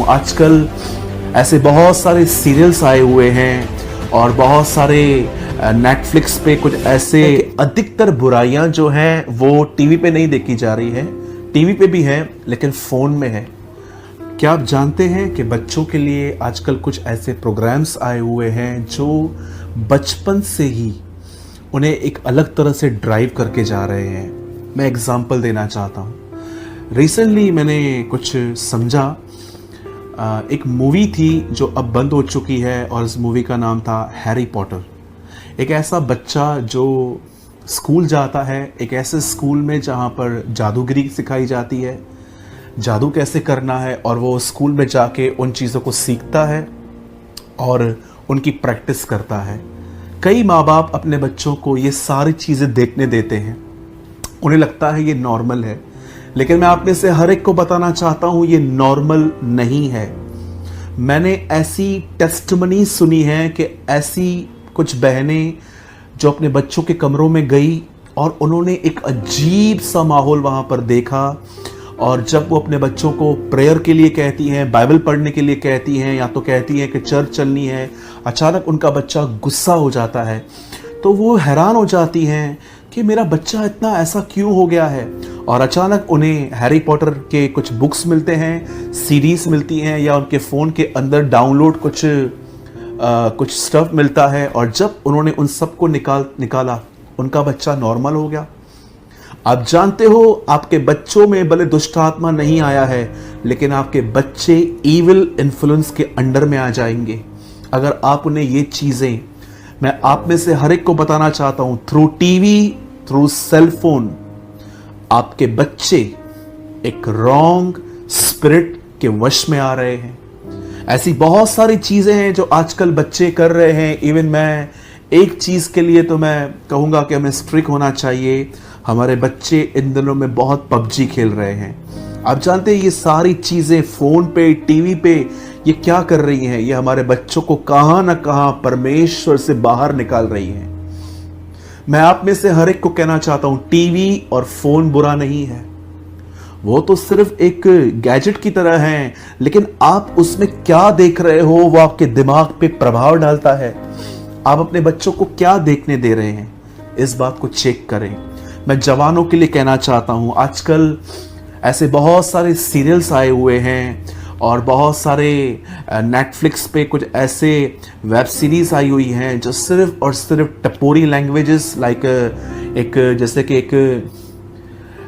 हूँ आजकल ऐसे बहुत सारे सीरियल्स आए हुए हैं और बहुत सारे नेटफ्लिक्स पे कुछ ऐसे अधिकतर बुराइयां जो हैं वो टीवी पे नहीं देखी जा रही है। टीवी पे भी है लेकिन फ़ोन में है। क्या आप जानते हैं कि बच्चों के लिए आजकल कुछ ऐसे प्रोग्राम्स आए हुए हैं जो बचपन से ही उन्हें एक अलग तरह से ड्राइव करके जा रहे हैं। मैं एग्जांपल देना चाहता हूँ। रिसेंटली मैंने कुछ समझा, एक मूवी थी जो अब बंद हो चुकी है और इस मूवी का नाम था हैरी पॉटर। एक ऐसा बच्चा जो स्कूल जाता है, एक ऐसे स्कूल में जहाँ पर जादूगिरी सिखाई जाती है, जादू कैसे करना है, और वो स्कूल में जाके उन चीज़ों को सीखता है और उनकी प्रैक्टिस करता है। कई माँ बाप अपने बच्चों को ये सारी चीज़ें देखने देते हैं, उन्हें लगता है ये नॉर्मल है, लेकिन मैं आप में से हर एक को बताना चाहता हूँ ये नॉर्मल नहीं है। मैंने ऐसी टेस्टमनी सुनी है कि ऐसी कुछ बहनें जो अपने बच्चों के कमरों में गई और उन्होंने एक अजीब सा माहौल वहाँ पर देखा, और जब वो अपने बच्चों को प्रेयर के लिए कहती हैं, बाइबल पढ़ने के लिए कहती हैं, या तो कहती हैं कि चर्च चलनी है, अचानक उनका बच्चा गुस्सा हो जाता है। तो वो हैरान हो जाती हैं कि मेरा बच्चा इतना ऐसा क्यों हो गया है। और अचानक उन्हें हैरी पॉटर के कुछ बुक्स मिलते हैं, सीरीज मिलती हैं, या उनके फ़ोन के अंदर डाउनलोड कुछ स्टफ मिलता है, और जब उन्होंने उन सब को निकाला उनका बच्चा नॉर्मल हो गया। आप जानते हो आपके बच्चों में भले दुष्ट आत्मा नहीं आया है, लेकिन आपके बच्चे इविल इन्फ्लुएंस के अंडर में आ जाएंगे अगर आप उन्हें ये चीज़ें, मैं आप में से हर एक को बताना चाहता हूं, through TV, through cell phone, आपके बच्चे एक रॉन्ग स्पिरिट के वश में आ रहे हैं। ऐसी बहुत सारी चीजें हैं जो आजकल बच्चे कर रहे हैं। इवन मैं एक चीज के लिए तो मैं कहूंगा कि हमें स्ट्रिक्ट होना चाहिए। हमारे बच्चे इन दिनों में बहुत पबजी खेल रहे हैं। आप जानते हैं ये सारी चीजें फोन पे, टीवी पे ये क्या कर रही हैं? ये हमारे बच्चों को कहां ना कहां परमेश्वर से बाहर निकाल रही हैं। मैं आप में से हर एक को कहना चाहता हूं, टीवी और फोन बुरा नहीं है, वो तो सिर्फ एक गैजेट की तरह है, लेकिन आप उसमें क्या देख रहे हो वो आपके दिमाग पे प्रभाव डालता है। आप अपने बच्चों को क्या देखने दे रहे हैं, इस बात को चेक करें। मैं जवानों के लिए कहना चाहता हूं, आजकल ऐसे बहुत सारे सीरियल्स आए हुए हैं और बहुत सारे नेटफ्लिक्स पे कुछ ऐसे वेब सीरीज आई हुई हैं जो सिर्फ और सिर्फ टपोरी लैंग्वेजेस, लाइक एक जैसे कि एक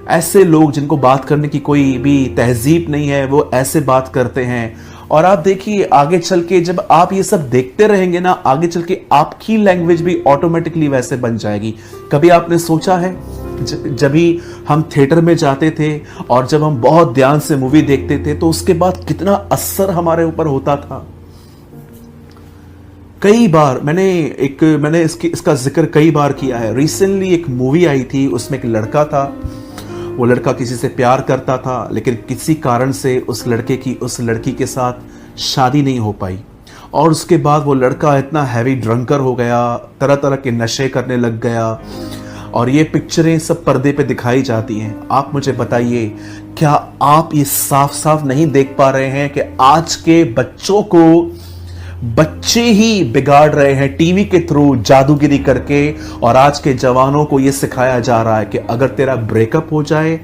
ऐसे लोग जिनको बात करने की कोई भी तहजीब नहीं है, वो ऐसे बात करते हैं। और आप देखिए आगे चल के जब आप ये सब देखते रहेंगे ना, आगे चल के आपकी लैंग्वेज भी ऑटोमेटिकली वैसे बन जाएगी। कभी आपने सोचा है जब भी हम थिएटर में जाते थे और जब हम बहुत ध्यान से मूवी देखते थे तो उसके बाद कितना असर हमारे ऊपर होता था? कई बार मैंने इसका जिक्र कई बार किया है। रिसेंटली एक मूवी आई थी, उसमें एक लड़का था, वो लड़का किसी से प्यार करता था, लेकिन किसी कारण से उस लड़की के साथ शादी नहीं हो पाई, और उसके बाद वो लड़का इतना हैवी ड्रंकर हो गया, तरह तरह के नशे करने लग गया, और ये पिक्चरें सब पर्दे पे दिखाई जाती हैं। आप मुझे बताइए, क्या आप ये साफ साफ नहीं देख पा रहे हैं कि आज के बच्चों को बच्चे ही बिगाड़ रहे हैं टीवी के थ्रू जादूगिरी करके? और आज के जवानों को ये सिखाया जा रहा है कि अगर तेरा ब्रेकअप हो जाए,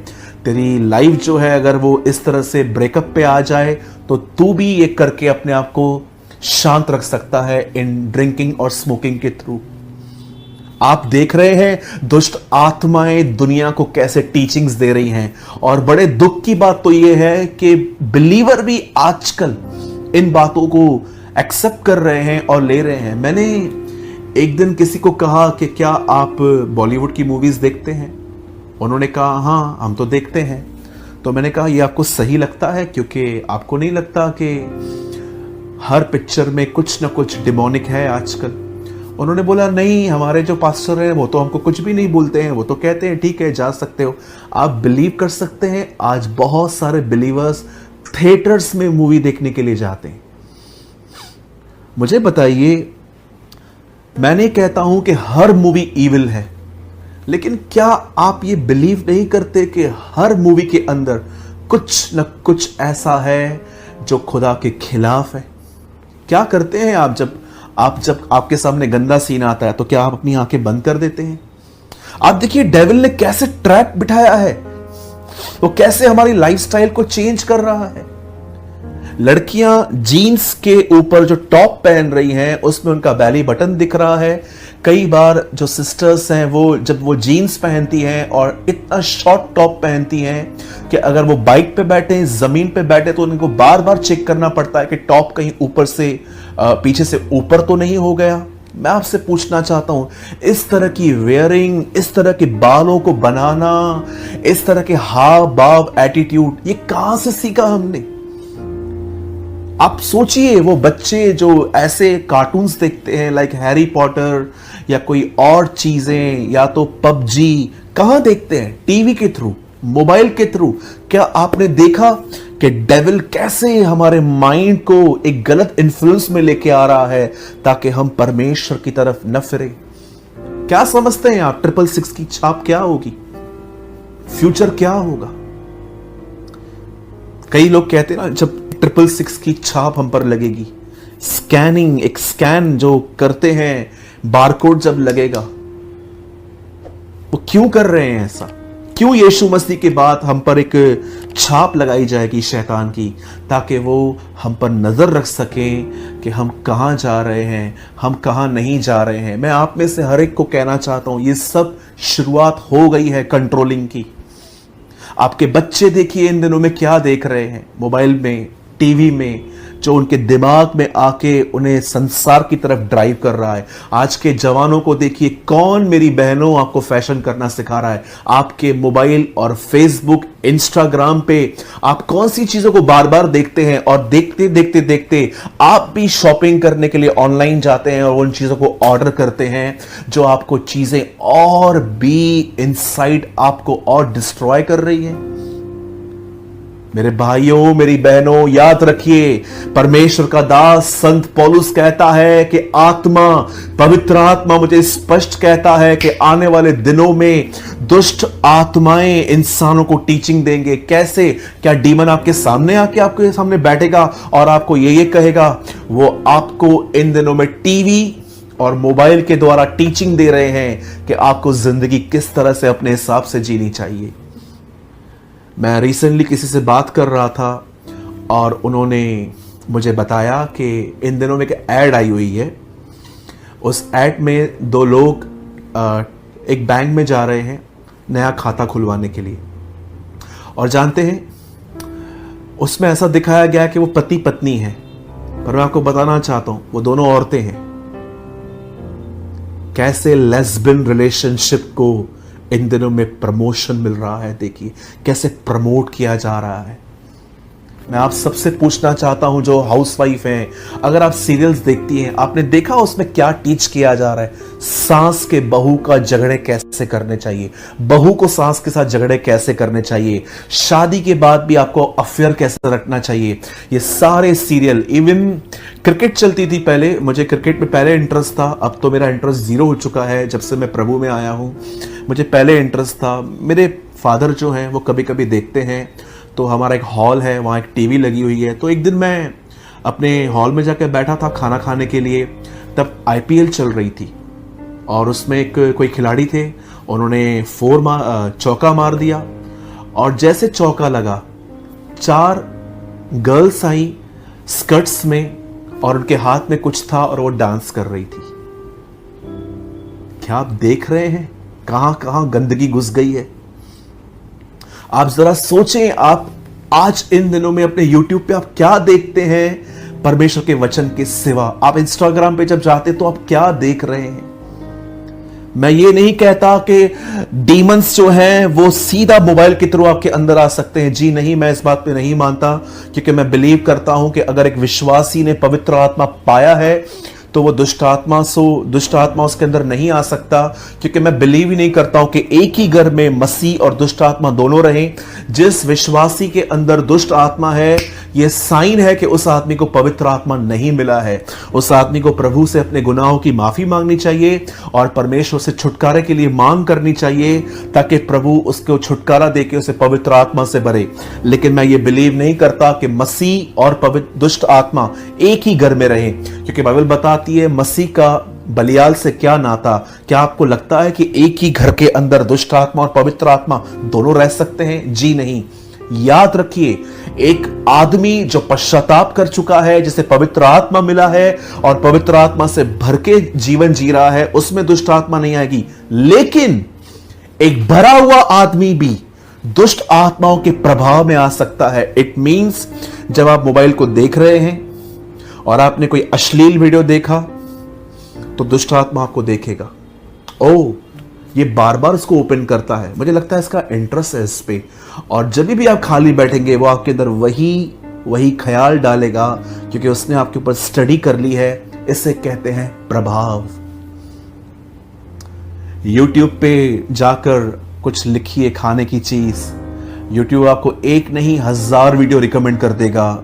तेरी लाइफ जो है अगर वो इस तरह से ब्रेकअप पे आ जाए, तो तू भी ये करके अपने आप को शांत रख सकता है इन ड्रिंकिंग और स्मोकिंग के थ्रू। आप देख रहे हैं दुष्ट आत्माएं दुनिया को कैसे टीचिंग्स दे रही हैं, और बड़े दुख की बात तो यह है कि बिलीवर भी आजकल इन बातों को एक्सेप्ट कर रहे हैं और ले रहे हैं। मैंने एक दिन किसी को कहा कि क्या आप बॉलीवुड की मूवीज देखते हैं? उन्होंने कहा हाँ हम तो देखते हैं। तो मैंने कहा ये आपको सही लगता है? क्योंकि आपको नहीं लगता कि हर पिक्चर में कुछ ना कुछ डिमोनिक है आजकल? उन्होंने बोला नहीं, हमारे जो पास्टर हैं वो तो हमको कुछ भी नहीं बोलते हैं, वो तो कहते हैं ठीक है जा सकते हो। आप बिलीव कर सकते हैं आज बहुत सारे बिलीवर्स थिएटर्स में मूवी देखने के लिए जाते हैं। मुझे बताइए, मैंने कहता हूं कि हर मूवी इविल है, लेकिन क्या आप ये बिलीव नहीं करते कि हर मूवी के अंदर कुछ न कुछ ऐसा है जो खुदा के खिलाफ है। क्या करते हैं आप जब आपके सामने गंदा सीन आता है, तो क्या आप अपनी आंखें बंद कर देते हैं? आप देखिए डेविल ने कैसे ट्रैप बिठाया है, वो कैसे हमारी लाइफस्टाइल को चेंज कर रहा है। लड़कियां जीन्स के ऊपर जो टॉप पहन रही हैं उसमें उनका बैली बटन दिख रहा है। कई बार जो सिस्टर्स हैं वो जब वो जीन्स पहनती हैं और इतना शॉर्ट टॉप पहनती हैं कि अगर वो बाइक पे बैठे, जमीन पे बैठे, तो उनको बार बार चेक करना पड़ता है कि टॉप कहीं ऊपर से पीछे से ऊपर तो नहीं हो गया। मैं आपसे पूछना चाहता हूं, इस तरह की वेयरिंग, इस तरह के बालों को बनाना, इस तरह के हाव भाव, एटीट्यूड, ये कहां से सीखा हमने? आप सोचिए, वो बच्चे जो ऐसे कार्टून्स देखते हैं लाइक हैरी पॉटर या कोई और चीजें, या तो पबजी, कहां देखते हैं? टीवी के थ्रू, मोबाइल के थ्रू। क्या आपने देखा कि डेविल कैसे हमारे माइंड को एक गलत इन्फ्लुएंस में लेके आ रहा है ताकि हम परमेश्वर की तरफ न फिरे? क्या समझते हैं आप 666 की छाप क्या होगी? फ्यूचर क्या होगा? कई लोग कहते हैं ना, जब 666 की छाप हम पर लगेगी, स्कैनिंग, एक स्कैन जो करते हैं, बारकोड जब लगेगा, वो क्यों कर रहे हैं ऐसा? क्यों यीशु मसीह के बाद हम पर एक छाप लगाई जाएगी शैतान की, ताकि वो हम पर नजर रख सके कि हम कहां जा रहे हैं, हम कहां नहीं जा रहे हैं। मैं आप में से हर एक को कहना चाहता हूं, ये सब शुरुआत हो गई है कंट्रोलिंग की। आपके बच्चे देखिए इन दिनों में क्या देख रहे हैं, मोबाइल में, टीवी में, जो उनके दिमाग में आके उन्हें संसार की तरफ ड्राइव कर रहा है। आज के जवानों को देखिए, कौन मेरी बहनों आपको फैशन करना सिखा रहा है? आपके मोबाइल और फेसबुक, इंस्टाग्राम पे आप कौन सी चीजों को बार बार देखते हैं, और देखते देखते देखते आप भी शॉपिंग करने के लिए ऑनलाइन जाते हैं और उन चीजों को ऑर्डर करते हैं जो आपको चीजें और भी इनसाइड आपको और डिस्ट्रॉय कर रही है। मेरे भाइयों, मेरी बहनों, याद रखिए, परमेश्वर का दास संत पौलुस कहता है कि आत्मा, पवित्र आत्मा मुझे स्पष्ट कहता है कि आने वाले दिनों में दुष्ट आत्माएं इंसानों को टीचिंग देंगे। कैसे? क्या डीमन आपके सामने आके आपके सामने बैठेगा और आपको ये कहेगा? वो आपको इन दिनों में टीवी और मोबाइल के द्वारा टीचिंग दे रहे हैं कि आपको जिंदगी किस तरह से अपने हिसाब से जीनी चाहिए। मैं रिसेंटली किसी से बात कर रहा था और उन्होंने मुझे बताया कि इन दिनों में एक ऐड आई हुई है। उस ऐड में दो लोग एक बैंक में जा रहे हैं नया खाता खुलवाने के लिए, और जानते हैं उसमें ऐसा दिखाया गया कि वो पति पत्नी है, पर मैं आपको बताना चाहता हूं वो दोनों औरतें हैं। कैसे लेस्बियन रिलेशनशिप को इन दिनों में प्रमोशन मिल रहा है, देखिए कैसे प्रमोट किया जा रहा है। मैं आप सबसे पूछना चाहता हूं जो हाउसवाइफ हैं, अगर आप सीरियल्स देखती हैं, आपने देखा उसमें क्या टीच किया जा रहा है? सास के बहू का झगड़े कैसे करने चाहिए, बहू को सास के साथ झगड़े कैसे करने चाहिए, शादी के बाद भी आपको अफेयर कैसे रखना चाहिए। ये सारे सीरियल, इवन क्रिकेट चलती थी पहले, मुझे क्रिकेट में पहले इंटरेस्ट था, अब तो मेरा इंटरेस्ट जीरो हो चुका है जब से मैं प्रभु में आया हूं। मुझे पहले इंटरेस्ट था, मेरे फादर जो हैं वो कभी कभी देखते हैं, तो हमारा एक हॉल है, वहाँ एक टीवी लगी हुई है। तो एक दिन मैं अपने हॉल में जाकर बैठा था खाना खाने के लिए, तब आईपीएल चल रही थी और उसमें एक कोई खिलाड़ी थे, उन्होंने चौका मार दिया, और जैसे चौका लगा 4 गर्ल्स आई स्कर्ट्स में और उनके हाथ में कुछ था और वो डांस कर रही थी। क्या आप देख रहे हैं कहां कहां गंदगी घुस गई है? आप जरा सोचें, आप आज इन दिनों में अपने YouTube पे आप क्या देखते हैं परमेश्वर के वचन के सिवा? आप इंस्टाग्राम पे जब जाते तो आप क्या देख रहे हैं? मैं ये नहीं कहता कि डीमंस जो हैं वो सीधा मोबाइल के थ्रू आपके अंदर आ सकते हैं, जी नहीं, मैं इस बात पे नहीं मानता, क्योंकि मैं बिलीव करता हूं कि अगर एक विश्वासी ने पवित्र आत्मा पाया है तो वो दुष्ट आत्मा उसके अंदर नहीं आ सकता, क्योंकि मैं बिलीव ही नहीं करता हूं कि एक ही घर में मसीह और दुष्ट आत्मा दोनों रहें। जिस विश्वासी के अंदर दुष्ट आत्मा है, यह साइन है कि उस आदमी को पवित्र आत्मा नहीं मिला है। उस आदमी को प्रभु से अपने गुनाहों की माफी मांगनी चाहिए और परमेश्वर से छुटकारे के लिए मांग करनी चाहिए, ताकि प्रभु उसको छुटकारा देके उसे पवित्र आत्मा से भरे। लेकिन मैं ये बिलीव नहीं करता कि मसीह और पवित्र दुष्ट आत्मा एक ही घर में रहे, क्योंकि बाइबल बताती है मसीह का बलियाल से क्या नाता। क्या आपको लगता है कि एक ही घर के अंदर दुष्ट आत्मा और पवित्र आत्मा दोनों रह सकते हैं? जी नहीं। याद रखिए, एक आदमी जो पश्चाताप कर चुका है, जिसे पवित्र आत्मा मिला है और पवित्र आत्मा से भर के जीवन जी रहा है, उसमें दुष्ट आत्मा नहीं आएगी। लेकिन एक भरा हुआ आदमी भी दुष्ट आत्माओं के प्रभाव में आ सकता है। इट मींस जब आप मोबाइल को देख रहे हैं और आपने कोई अश्लील वीडियो देखा, तो दुष्ट आत्मा आपको देखेगा, ओ ये बार बार इसको ओपन करता है, मुझे लगता है इसका इंटरेस्ट है इस पे। और जब भी आप खाली बैठेंगे, वो आपके अंदर वही ख्याल डालेगा, क्योंकि उसने आपके ऊपर स्टडी कर ली है। इसे कहते हैं प्रभाव। YouTube पे जाकर कुछ लिखिए खाने की चीज, YouTube आपको एक नहीं 1000 वीडियो रिकमेंड कर देगा।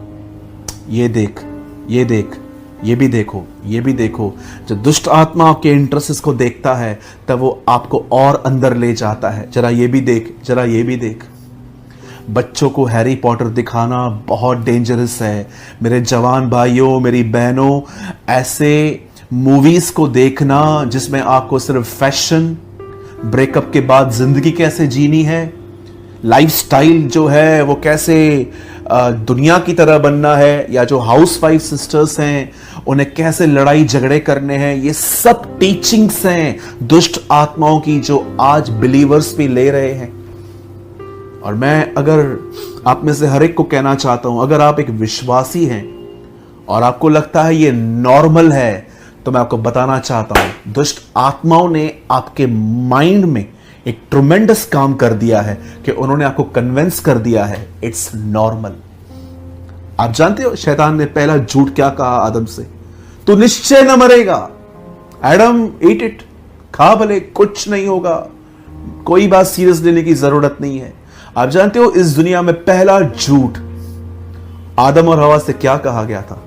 ये देख, ये देख, ये भी देखो, ये भी देखो। जब दुष्ट आत्मा आपके इंटरेस्ट को देखता है, तब वो आपको और अंदर ले जाता है। जरा ये भी देख, जरा ये भी देख। बच्चों को हैरी पॉटर दिखाना बहुत डेंजरस है। मेरे जवान भाइयों, मेरी बहनों, ऐसे मूवीज को देखना जिसमें आपको सिर्फ फैशन, ब्रेकअप के बाद जिंदगी कैसे जीनी है, लाइफस्टाइल जो है वो कैसे दुनिया की तरह बनना है, या जो हाउस वाइफ सिस्टर्स हैं उन्हें कैसे लड़ाई झगड़े करने हैं, ये सब टीचिंग्स हैं दुष्ट आत्माओं की, जो आज बिलीवर्स भी ले रहे हैं। और मैं अगर आप में से हर एक को कहना चाहता हूं, अगर आप एक विश्वासी हैं और आपको लगता है ये नॉर्मल है, तो मैं आपको बताना चाहता हूं, दुष्ट आत्माओं ने आपके माइंड में एक ट्रुमेंडस काम कर दिया है कि उन्होंने आपको कन्विंस कर दिया है इट्स नॉर्मल। आप जानते हो शैतान ने पहला झूठ क्या कहा आदम से? तू निश्चय न मरेगा। एडम ईट इट, खा भले, कुछ नहीं होगा, कोई बात सीरियस लेने की जरूरत नहीं है। आप जानते हो इस दुनिया में पहला झूठ आदम और हवा से क्या कहा गया था?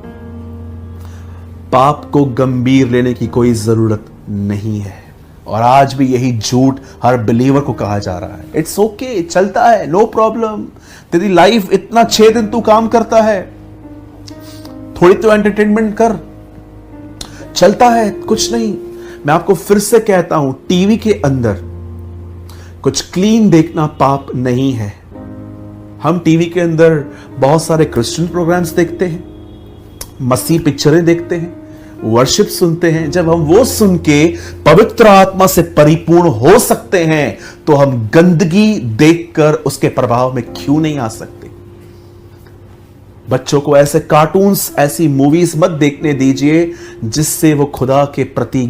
पाप को गंभीर लेने की कोई जरूरत नहीं है। और आज भी यही झूठ हर बिलीवर को कहा जा रहा है। इट्स ओके, चलता है, नो प्रॉब्लम। तेरी लाइफ इतना 6 दिन तू काम करता है, थोड़ी तो एंटरटेनमेंट कर, चलता है, कुछ नहीं। मैं आपको फिर से कहता हूं, टीवी के अंदर कुछ क्लीन देखना पाप नहीं है। हम टीवी के अंदर बहुत सारे क्रिश्चियन प्रोग्राम्स देखते हैं, मसीह पिक्चरें देखते हैं, वर्शिप सुनते हैं। जब हम वो सुन के पवित्र आत्मा से परिपूर्ण हो सकते हैं, तो हम गंदगी देखकर उसके प्रभाव में क्यों नहीं आ सकते? बच्चों को ऐसे कार्टून्स, ऐसी मूवीज मत देखने दीजिए जिससे वो खुदा के प्रति,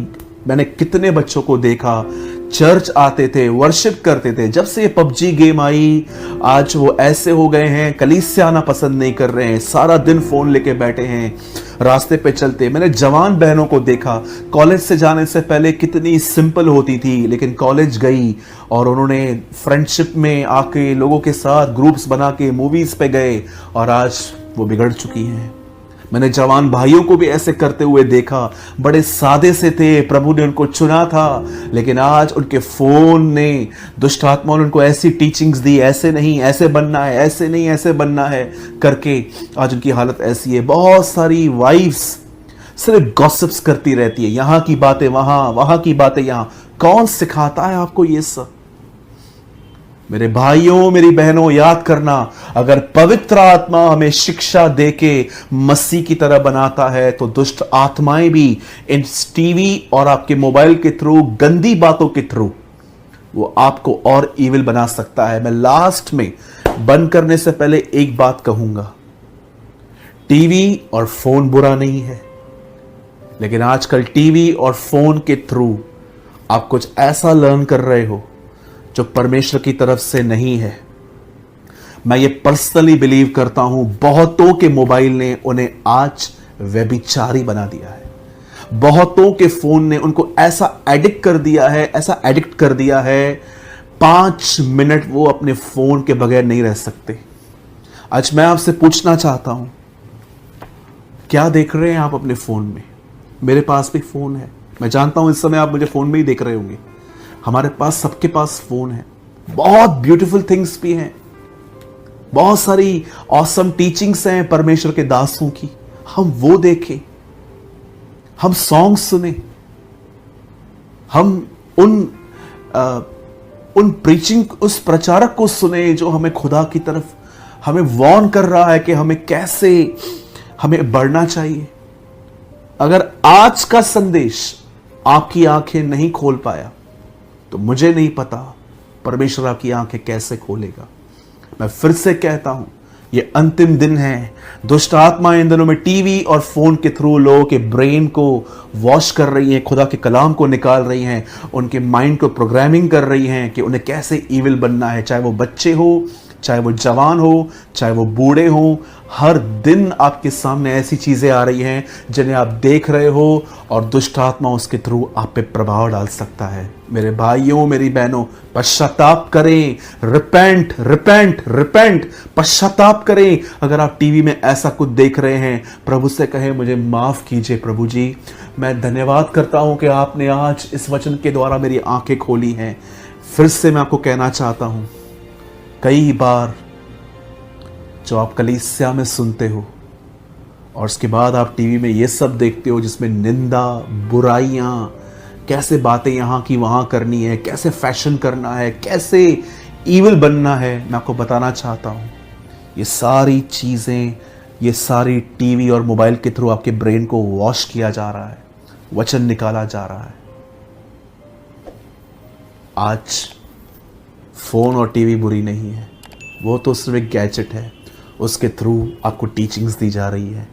मैंने कितने बच्चों को देखा, चर्च आते थे, वर्शिप करते थे, जब से ये पबजी गेम आई आज वो ऐसे हो गए हैं, कलीसिया आना पसंद नहीं कर रहे हैं, सारा दिन फोन लेके बैठे हैं, रास्ते पे चलते। मैंने जवान बहनों को देखा, कॉलेज से जाने से पहले कितनी सिंपल होती थी, लेकिन कॉलेज गई और उन्होंने फ्रेंडशिप में आके लोगों के साथ ग्रुप्स बना के मूवीज पे गए, और आज वो बिगड़ चुकी हैं। मैंने जवान भाइयों को भी ऐसे करते हुए देखा, बड़े सादे से थे, प्रभु ने उनको चुना था, लेकिन आज उनके फोन ने, दुष्ट आत्मा ने उनको ऐसी टीचिंग्स दी, ऐसे नहीं ऐसे बनना है, ऐसे नहीं ऐसे बनना है करके आज उनकी हालत ऐसी है। बहुत सारी वाइफ्स सिर्फ गॉसिप्स करती रहती है, यहां की बातें वहां, वहां की बातें यहां। कौन सिखाता है आपको ये सब? मेरे भाइयों, मेरी बहनों, याद करना, अगर पवित्र आत्मा हमें शिक्षा देके मसीह की तरह बनाता है, तो दुष्ट आत्माएं भी इन टीवी और आपके मोबाइल के थ्रू, गंदी बातों के थ्रू, वो आपको और इविल बना सकता है। मैं लास्ट में बंद करने से पहले एक बात कहूंगा, टीवी और फोन बुरा नहीं है, लेकिन आजकल टीवी और फोन के थ्रू आप कुछ ऐसा लर्न कर रहे हो जो परमेश्वर की तरफ से नहीं है। मैं ये पर्सनली बिलीव करता हूं, बहुतों के मोबाइल ने उन्हें आज व्यभिचारी बना दिया है। बहुतों के फोन ने उनको ऐसा एडिक्ट कर दिया है, ऐसा एडिक्ट कर दिया है, 5 मिनट वो अपने फोन के बगैर नहीं रह सकते। आज मैं आपसे पूछना चाहता हूं, क्या देख रहे हैं आप अपने फोन में? मेरे पास भी फोन है, मैं जानता हूं इस समय आप मुझे फोन में ही देख रहे होंगे। हमारे पास, सबके पास फोन है। बहुत ब्यूटीफुल थिंग्स भी हैं, बहुत सारी ऑसम टीचिंग्स हैं परमेश्वर के दासों की। हम वो देखें, हम सॉन्ग सुने, हम उन प्रीचिंग, उस प्रचारक को सुने जो हमें खुदा की तरफ हमें वार्न कर रहा है कि हमें बढ़ना चाहिए। अगर आज का संदेश आपकी आंखें नहीं खोल पाया तो मुझे नहीं पता परमेश्वर आपकी आंखें कैसे खोलेगा। मैं फिर से कहता हूं, ये अंतिम दिन है। दुष्ट आत्माएं इन दिनों में टीवी और फोन के थ्रू लोगों के ब्रेन को वॉश कर रही हैं, खुदा के कलाम को निकाल रही हैं, उनके माइंड को प्रोग्रामिंग कर रही हैं कि उन्हें कैसे ईविल बनना है। चाहे वो बच्चे हो, चाहे वो जवान हो, चाहे वो बूढ़े हो, हर दिन आपके सामने ऐसी चीजें आ रही हैं जिन्हें आप देख रहे हो और दुष्ट आत्मा उसके थ्रू आप पे प्रभाव डाल सकता है। मेरे भाइयों, मेरी बहनों, पश्चाताप करें। रिपेंट रिपेंट रिपेंट, पश्चाताप करें। अगर आप टीवी में ऐसा कुछ देख रहे हैं, प्रभु से कहें मुझे माफ कीजिए प्रभु जी। मैं धन्यवाद करता हूं कि आपने आज इस वचन के द्वारा मेरी आंखें खोली हैं। फिर से मैं आपको कहना चाहता हूं, कई बार जो आप कलीसिया में सुनते हो और उसके बाद आप टीवी में ये सब देखते हो जिसमें निंदा, बुराइयां, कैसे बातें यहाँ की वहाँ करनी है, कैसे फैशन करना है, कैसे ईविल बनना है, मैं आपको बताना चाहता हूँ ये सारी चीज़ें, ये सारी टीवी और मोबाइल के थ्रू आपके ब्रेन को वॉश किया जा रहा है, वचन निकाला जा रहा है। आज फोन और टीवी बुरी नहीं है, वो तो सिर्फ एक गैजेट है, उसके थ्रू आपको टीचिंग्स दी जा रही है।